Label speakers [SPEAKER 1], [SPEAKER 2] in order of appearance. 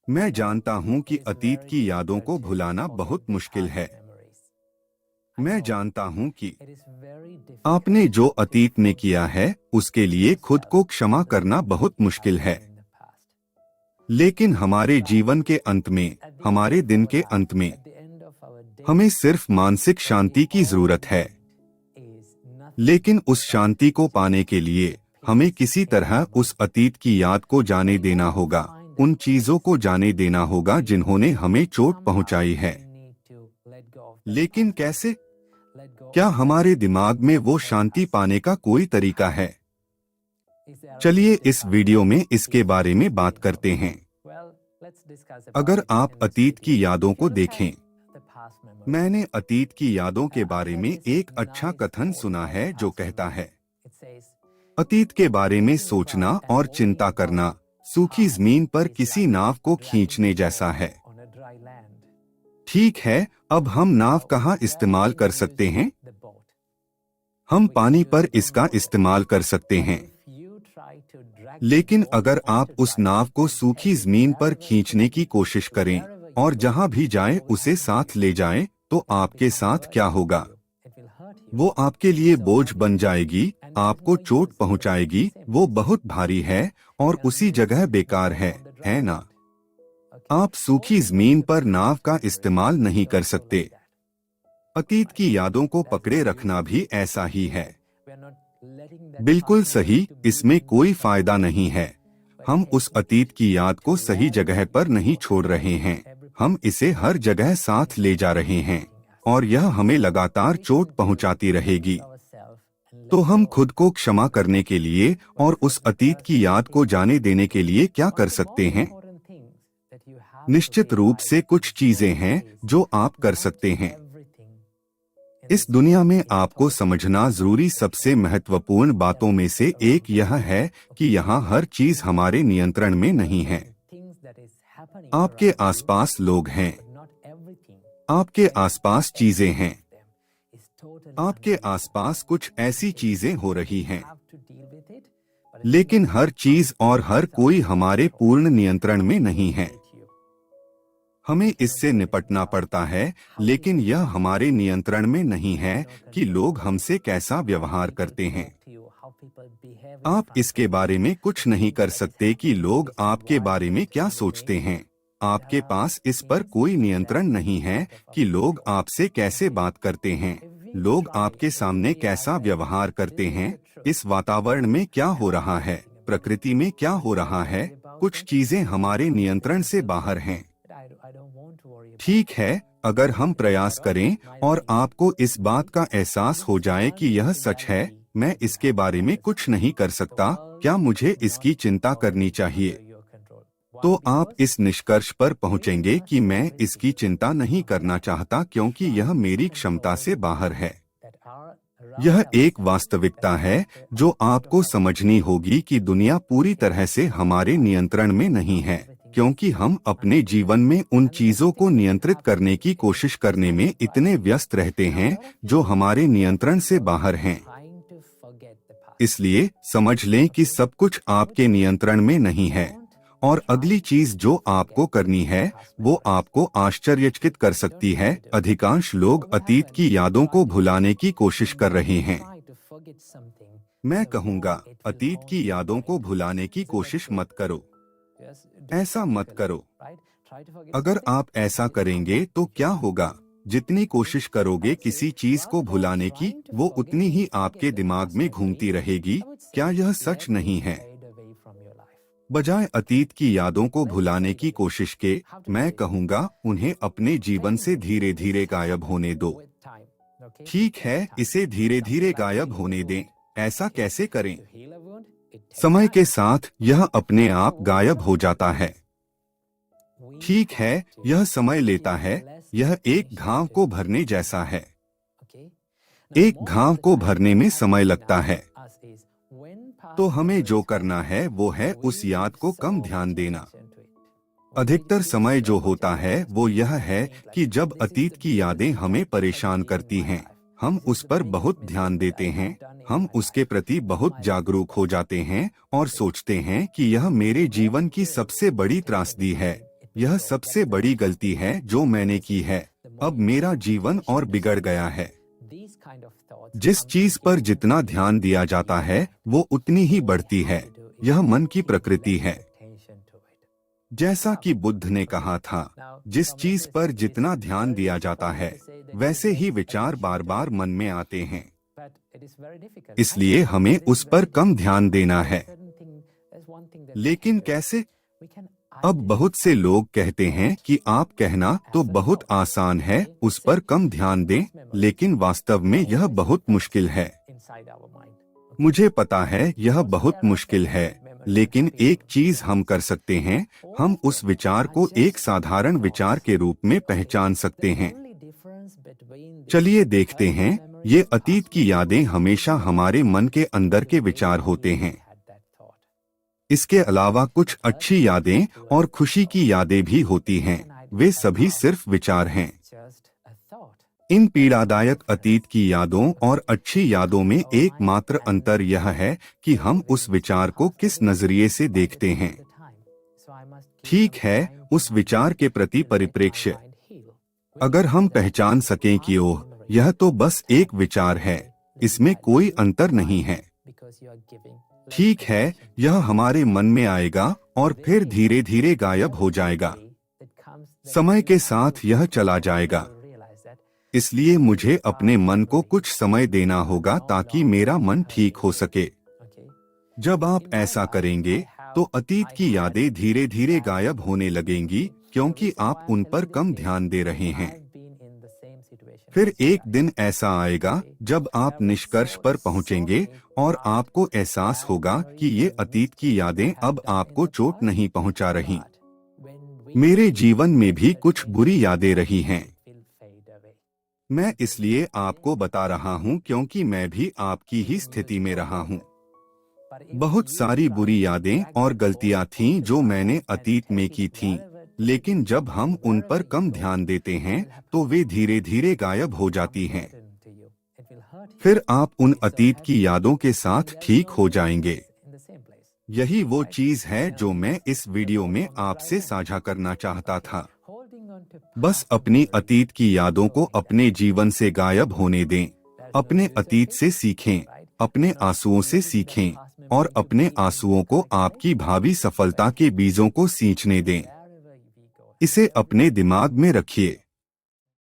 [SPEAKER 1] मैं जानता हूं कि अतीत की यादों को भुलाना बहुत मुश्किल है। मैं जानता हूं कि आपने जो अतीत में किया है उसके लिए खुद को क्षमा करना बहुत मुश्किल है। लेकिन हमारे जीवन के अंत में, हमारे दिन के अंत में, हमें सिर्फ मानसिक शांति की जरूरत है। लेकिन उस शांति को पाने के लिए हमें किसी तरह उस अतीत की याद को जाने देना होगा, उन चीजों को जाने देना होगा जिन्होंने हमें चोट पहुंचाई है। लेकिन कैसे? क्या हमारे दिमाग में वो शांति पाने का कोई तरीका है? चलिए इस वीडियो में इसके बारे में बात करते हैं। अगर आप अतीत की यादों को देखें, मैंने अतीत की यादों के बारे में एक अच्छा कथन सुना है जो कहता है, अतीत के बारे में सोचना और चिंता करना सूखी जमीन पर किसी नाव को खींचने जैसा है। ठीक है, अब हम नाव कहाँ इस्तेमाल कर सकते हैं? हम पानी पर इसका इस्तेमाल कर सकते हैं। लेकिन अगर आप उस नाव को सूखी जमीन पर खींचने की कोशिश करें और जहां भी जाएं उसे साथ ले जाएं, तो आपके साथ क्या होगा? वो आपके लिए बोझ बन जाएगी, आपको चोट पहुंचाएगी, वो बहुत भारी है और उसी जगह बेकार है ना? आप सूखी जमीन पर नाव का इस्तेमाल नहीं कर सकते। अतीत की यादों को पकड़े रखना भी ऐसा ही है। बिल्कुल सही, इसमें कोई फायदा नहीं है। हम उस अतीत की याद को सही जगह पर नहीं छोड़ रहे हैं, हम इसे हर जगह साथ ले जा रहे हैं और यह हमें लगातार चोट पहुंचाती रहेगी। तो हम खुद को क्षमा करने के लिए और उस अतीत की याद को जाने देने के लिए क्या कर सकते हैं? निश्चित रूप से कुछ चीजें हैं जो आप कर सकते हैं। इस दुनिया में आपको समझना जरूरी सबसे महत्वपूर्ण बातों में से एक यह है कि यहाँ हर चीज हमारे नियंत्रण में नहीं है। आपके आसपास लोग हैं, आपके आसपास चीजें हैं, आपके आसपास कुछ ऐसी चीजें हो रही हैं, लेकिन हर चीज और हर कोई हमारे पूर्ण नियंत्रण में नहीं है। हमें इससे निपटना पड़ता है, लेकिन यह हमारे नियंत्रण में नहीं है कि लोग हमसे कैसा व्यवहार करते हैं। आप इसके बारे में कुछ नहीं कर सकते कि लोग आपके बारे में क्या सोचते हैं। आपके पास इस पर कोई नियंत्रण नहीं है कि लोग आपसे कैसे बात करते हैं, लोग आपके सामने कैसा व्यवहार करते हैं, इस वातावरण में क्या हो रहा है, प्रकृति में क्या हो रहा है। कुछ चीजें हमारे नियंत्रण से बाहर हैं। ठीक है, अगर हम प्रयास करें और आपको इस बात का एहसास हो जाए कि यह सच है, मैं इसके बारे में कुछ नहीं कर सकता, क्या मुझे इसकी चिंता करनी चाहिए? तो आप इस निष्कर्ष पर पहुंचेंगे कि मैं इसकी चिंता नहीं करना चाहता क्योंकि यह मेरी क्षमता से बाहर है। यह एक वास्तविकता है जो आपको समझनी होगी कि दुनिया पूरी तरह से हमारे नियंत्रण में नहीं है, क्योंकि हम अपने जीवन में उन चीजों को नियंत्रित करने की कोशिश करने में इतने व्यस्त रहते हैं जो हमारे नियंत्रण से बाहर हैं। इसलिए समझ लें कि सब कुछ आपके नियंत्रण में नहीं है और अगली चीज जो आपको करनी है वो आपको आश्चर्यचकित कर सकती है। अधिकांश लोग अतीत की यादों को भुलाने की कोशिश कर रहे हैं। मैं कहूँगा, अतीत की यादों को भुलाने की कोशिश मत करो। ऐसा मत करो। अगर आप ऐसा करेंगे तो क्या होगा? जितनी कोशिश करोगे किसी चीज को भुलाने की, वो उतनी ही आपके दिमाग में घूमती रहेगी। क्या यह सच नहीं है? बजाय अतीत की यादों को भुलाने की कोशिश के, मैं कहूँगा उन्हें अपने जीवन से धीरे धीरे गायब होने दो। ठीक है, इसे धीरे धीरे गायब होने दें। ऐसा कैसे करें? समय के साथ यह अपने आप गायब हो जाता है। ठीक है, यह समय लेता है। यह एक घाव को भरने जैसा है। एक घाव को भरने में समय लगता है। तो हमें जो करना है वो है उस याद को कम ध्यान देना। अधिकतर समय जो होता है वो यह है कि जब अतीत की यादें हमें परेशान करती हैं, हम उस पर बहुत ध्यान देते हैं, हम उसके प्रति बहुत जागरूक हो जाते हैं और सोचते हैं कि यह मेरे जीवन की सबसे बड़ी त्रासदी है। यह सबसे बड़ी गलती है जो मैंने की है। अब मेरा जीवन और बिगड़ गया है। जिस चीज पर जितना ध्यान दिया जाता है वो उतनी ही बढ़ती है। यह मन की प्रकृति है। जैसा कि बुद्ध ने कहा था, जिस चीज पर जितना ध्यान दिया जाता है वैसे ही विचार बार बार मन में आते हैं। इसलिए हमें उस पर कम ध्यान देना है। लेकिन कैसे? अब बहुत से लोग कहते हैं कि आप कहना तो बहुत आसान है, उस पर कम ध्यान दें, लेकिन वास्तव में यह बहुत मुश्किल है। मुझे पता है यह बहुत मुश्किल है, लेकिन एक चीज हम कर सकते हैं, हम उस विचार को एक साधारण विचार के रूप में पहचान सकते हैं। चलिए देखते हैं। ये अतीत की यादें हमेशा हमारे मन के अंदर के विचार होते हैं। इसके अलावा कुछ अच्छी यादें और खुशी की यादें भी होती हैं। वे सभी सिर्फ विचार हैं। इन पीड़ादायक अतीत की यादों और अच्छी यादों में एकमात्र अंतर यह है कि हम उस विचार को किस नजरिए से देखते हैं। ठीक है, उस विचार के प्रति परिप्रेक्ष्य। अगर हम पहचान सकें कि ओह, यह तो बस एक विचार है, इसमें कोई अंतर नहीं है। ठीक है, यह हमारे मन में आएगा और फिर धीरे धीरे गायब हो जाएगा। समय के साथ यह चला जाएगा। इसलिए मुझे अपने मन को कुछ समय देना होगा ताकि मेरा मन ठीक हो सके। जब आप ऐसा करेंगे तो अतीत की यादें धीरे धीरे गायब होने लगेंगी, क्योंकि आप उन पर कम ध्यान दे रहे हैं। फिर एक दिन ऐसा आएगा जब आप निष्कर्ष पर पहुंचेंगे और आपको एहसास होगा कि ये अतीत की यादें अब आपको चोट नहीं पहुंचा रही। मेरे जीवन में भी कुछ बुरी यादें रही हैं। मैं इसलिए आपको बता रहा हूं क्योंकि मैं भी आपकी ही स्थिति में रहा हूं। बहुत सारी बुरी यादें और गलतियां थीं जो मैंने अतीत में की थीं, लेकिन जब हम उन पर कम ध्यान देते हैं तो वे धीरे धीरे गायब हो जाती हैं। फिर आप उन अतीत की यादों के साथ ठीक हो जाएंगे। यही वो चीज है जो मैं इस वीडियो में आपसे साझा करना चाहता था। बस अपनी अतीत की यादों को अपने जीवन से गायब होने दें। अपने अतीत से सीखें, अपने आंसुओं से सीखें और अपने आंसुओं को आपकी भावी सफलता के बीजों को सींचने दें। इसे अपने दिमाग में रखिए।